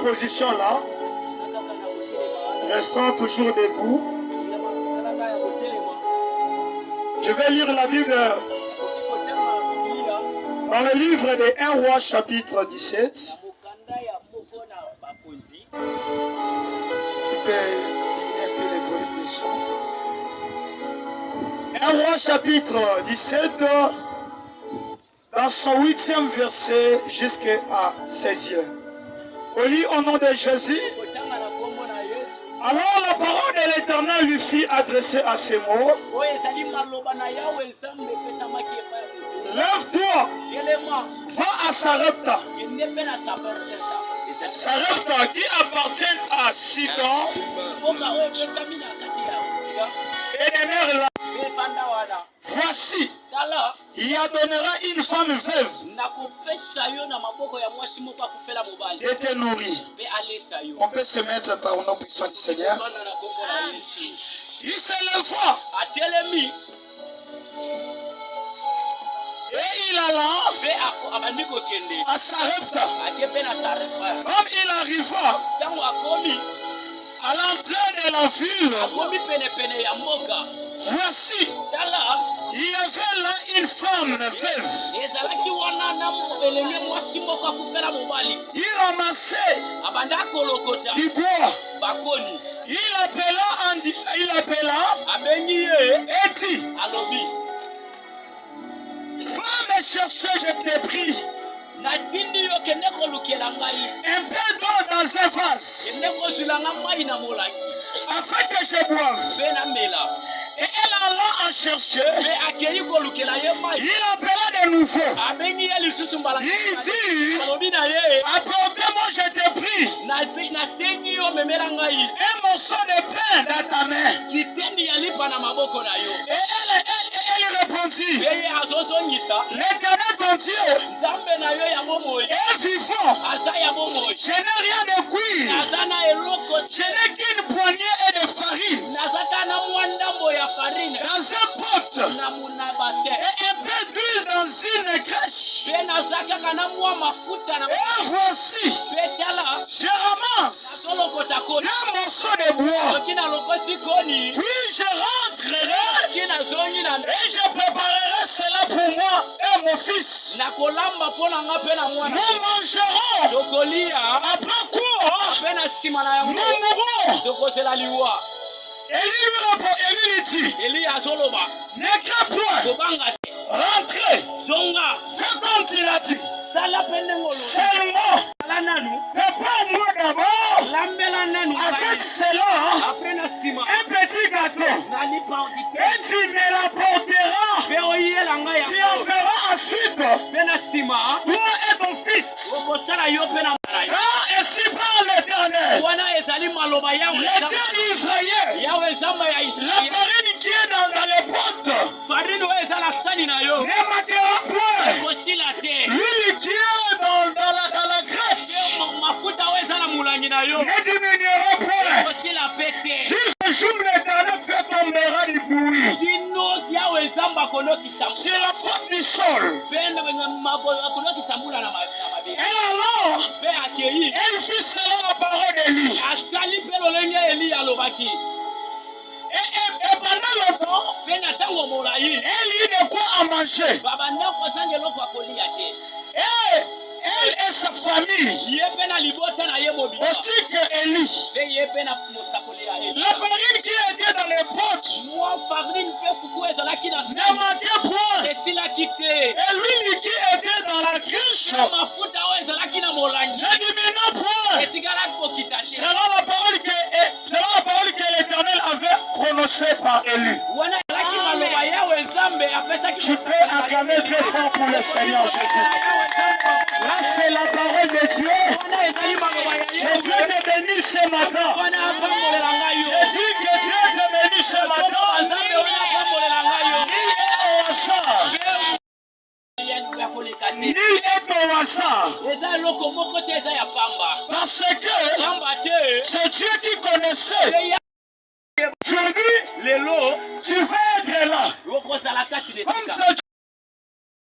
position-là. Restons toujours debout. Je vais lire la Bible dans le livre des 1 Roi chapitre 17. Tu peux diminuer un peu les volumes de son. 1 Roi chapitre 17, dans son 8e verset jusqu'à 16e. On lit au nom de Jésus. Alors la parole de l'Éternel lui fit adresser à ces mots. Lève-toi, va à Sarepta. Sarepta qui appartient à Sidon. Et demeure là. Voici, il y donnera une femme veuve et te nourrir. On peut se mettre par nos puissants du Seigneur. Il se leva et il alla à Sarepta. Comme il arriva à l'entrée de la ville, voici, il y avait là une femme veuve. Il ramassait du bois. Il appela et dit, va me chercher, je te prie, un peu d'eau dans un vase, afin que je boive. Et elle alla en chercher. Il appela de nouveau. Il dit, apportez-moi, je te prie, un morceau de pain dans ta main. Et elle répondit, l'Éternel ton Dieu est vivant. Je n'ai rien de cuire. Je n'ai qu'une poignée de farine dans un pot et un peu d'huile dans une crèche. Et voici, je ramasse un morceau de bois. Puis je rentrerai et je préparerai cela pour moi et mon fils. Nous mangerons. Après quoi, nous mourrons. Élie lui dit, ne crains point, rentrez, c'est comme il a dit, seulement, prépare-moi d'abord, avec cela, un petit gâteau, et tu me l'apporteras, tu en feras ensuite, toi et ton fils, car ainsi parle l'Éternel, le Dieu d'Israël. La farine qui est dans les potes ne manquera point. L'huile qui est dans la crèche ne diminuera point. Jusqu'au jour où l'Éternel fait tombera du bruit sur la porte du sol. Et alors, elle fit cela la parole d'Élie. Et pendant longtemps, elle eut de quoi à manger. Et elle et sa famille, aussi que Élie, la farine qui était dans les potes ne manquait point. Et l'huile qui était dans la cruche ne diminuait point. Selon la parole que l'Éternel avait prononcée par Élie. Tu peux acclamer très fort pour le Seigneur Jésus. Là, c'est la parole de Dieu. Que Dieu te bénisse ce matin. Je dis que Dieu te bénisse ce matin. Ni est au hasard. Parce que c'est Dieu qui connaissait. Aujourd'hui, tu vas être là. Comme c'est